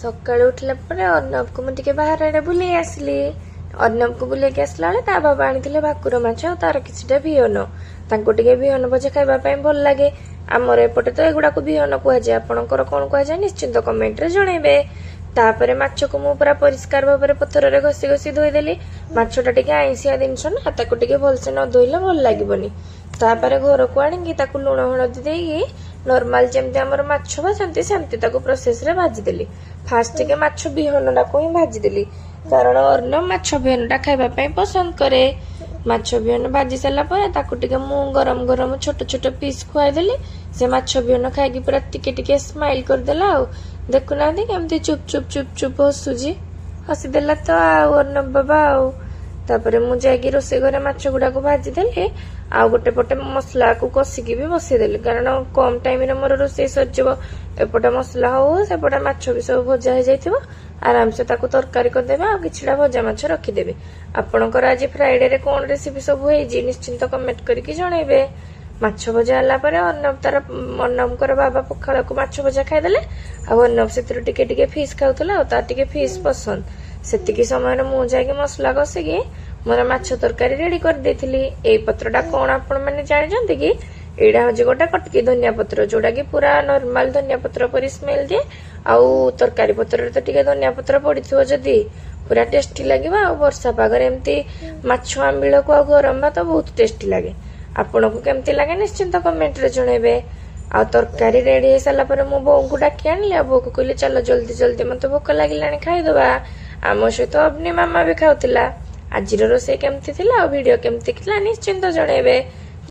ସକାଳୁ ଉଠିଲା ପରେ ଅର୍ଣ୍ଣବକୁ ମୁଁ ଟିକେ ବାହାର ଆଡେ ବୁଲେଇ ଆସିଲି। ଅର୍ଣ୍ଣବକୁ ବୁଲେଇକି ଆସିଲା ବେଳେ ତା ବାବା ଆଣିଥିଲେ ଭାକୁର ମାଛ ଆଉ ତାର କିଛିଟା ବିହନ। ତାଙ୍କୁ ଟିକେ ବିହନ ଭଜା ଖାଇବା ପାଇଁ ଭଲ ଲାଗେ। ଆମର ଏପଟେ ତ ଏଗୁଡାକୁ ବିହନ କୁହାଯାଏ। ଆପଣଙ୍କର କଣ କୁହାଯାଏ ନିଶ୍ଚିନ୍ତ କମେଣ୍ଟରେ ଜଣେଇବେ। ତାପରେ ମାଛକୁ ମୁଁ ପୁରା ପରିଷ୍କାର ଭାବରେ ପଥରରେ ଘଷି ଘଷି ଧୋଇଦେଲି। ମାଛଟା ଟିକେ ଆଇଁଷିଆ ଜିନିଷ ନା, ତାକୁ ଟିକେ ଭଲସେ ନ ଧୋଇଲେ ଭଲ ଲାଗିବନି। ତାପରେ ଘରକୁ ଆଣିକି ତାକୁ ଲୁଣ ହଳଦୀ ଦେଇକି ନର୍ମାଲ ଯେମିତି ଆମର ମାଛ ଭାଜନ୍ତି ସେମିତି ତାକୁ ପ୍ରୋସେସରେ ଭାଜିଦେଲି। ଫାଷ୍ଟ ଟିକେ ମାଛ ବିହନଟାକୁ ହିଁ ଭାଜିଦେଲି, କାରଣ ଅର୍ଣ୍ଣବ ମାଛ ବିହନଟା ଖାଇବା ପାଇଁ ପସନ୍ଦ କରେ। ମାଛ ବିହନ ଭାଜି ସାରିଲା ପରେ ତାକୁ ଟିକେ ମୁଁ ଗରମ ଗରମ ଛୋଟ ଛୋଟ ପିସ୍ ଖୁଆଇଦେଲି। ସେ ମାଛ ବିହନ ଖାଇକି ପୁରା ଟିକେ ଟିକେ ସ୍ମାଇଲ କରିଦେଲା। ଆଉ ଦେଖୁନାହାନ୍ତି କେମିତି ଚୁପ ଚୁପ ଚୁପ ଚୁପ ହସୁଛି। ହସିଦେଲା ତ ଆଉ ଅର୍ଣ୍ଣବ ବାବା ଆଉ। ତାପରେ ମୁଁ ଯାଇକି ରୋଷେଇ ଘରେ ମାଛ ଗୁଡାକୁ ଭାଜିଦେଲି। ଆଉ ଗୋଟେ ପଟେ ମସଲାକୁ କଷିକି ବି ବସେଇଦେଲି, କାରଣ କମ ଟାଇମରେ ମୋର ରୋଷେଇ ସରିଯିବ। ଏପଟେ ମସଲା ହଉ ସେପଟେ ମାଛ ବି ସବୁ ଭଜା ହେଇଯାଇଥିବ। ଆରାମସେ ତାକୁ ତରକାରୀ କରିଦେବେ ଆଉ କିଛିଟା ଭଜା ମାଛ ରଖିଦେବେ। ଆପଣଙ୍କର ଆଜି ଫ୍ରାଇଡେରେ କଣ ରେସିପି ସବୁ ହେଇଛି ନିଶ୍ଚିନ୍ତ କମେଣ୍ଟ କରିକି ଜଣେଇବେ। ମାଛ ଭଜା ହେଲା ପରେ ଅର୍ଣ୍ଣବଙ୍କର ବାବା ପଖାଳକୁ ମାଛ ଭଜା ଖାଇଦେଲେ। ଆଉ ଅର୍ଣ୍ଣବ ସେଥିରୁ ଟିକେ ଟିକେ ଫିସ୍ ଖାଉଥିଲା, ଆଉ ତାର ଟିକେ ଫିସ୍ ପସନ୍ଦ। ସେତିକି ସମୟରେ ମୁଁ ଯାଇକି ମସଲା କଷିକି ମୋର ମାଛ ତରକାରୀ ରେଡି କରିଦେଇଥିଲି। ଏଇ ପତ୍ରଟା କଣ ଆପଣ ମାନେ ଜାଣିଛନ୍ତି କି? ଏଇଟା ହଉଛି ଗୋଟେ କଟକି ଧନିଆ ପତ୍ର, ଯୋଉଟା କି ପୁରା ନର୍ମାଲ ଧନିଆ ପତ୍ର ପରି ସ୍ମେଲ ଦିଏ। ଆଉ ତରକାରୀ ପତ୍ରରେ ତ ଟିକେ ଧନିଆ ପତ୍ର ପଡିଥିବ ଯଦି ପୁରା ଟେଷ୍ଟି ଲାଗିବ। ଆଉ ବର୍ଷା ପାଗରେ ଏମିତି ମାଛ ଆମ୍ବିଳକୁ ଆଉ ଗରମ ଭାତ ବହୁତ ଟେଷ୍ଟି ଲାଗେ। ଆପଣଙ୍କୁ କେମିତି ଲାଗେ ନିଶ୍ଚିନ୍ତ କମେଣ୍ଟରେ ଜଣେଇବେ। ଆଉ ତରକାରୀ ରେଡି ହେଇସାରିଲା ପରେ ମୁଁ ବୋଉଙ୍କୁ ଡାକି ଆଣିଲି। ଆଉ ବୋଉକୁ କହିଲି ଚାଲ ଜଲ୍ଦି ଜଲ୍ଦି ମତେ ଭୋକ ଲାଗିଲାଣି ଖାଇଦବା। ଆମ ସହିତ ଅବନି ମାମା ବି ଖାଉଥିଲା। ଆଜିର ରୋଷେଇ କେମିତି ଥିଲା ଆଉ ଭିଡିଓ କେମିତି ଥିଲା ନିଶ୍ଚିନ୍ତ ଜଣେଇବେ।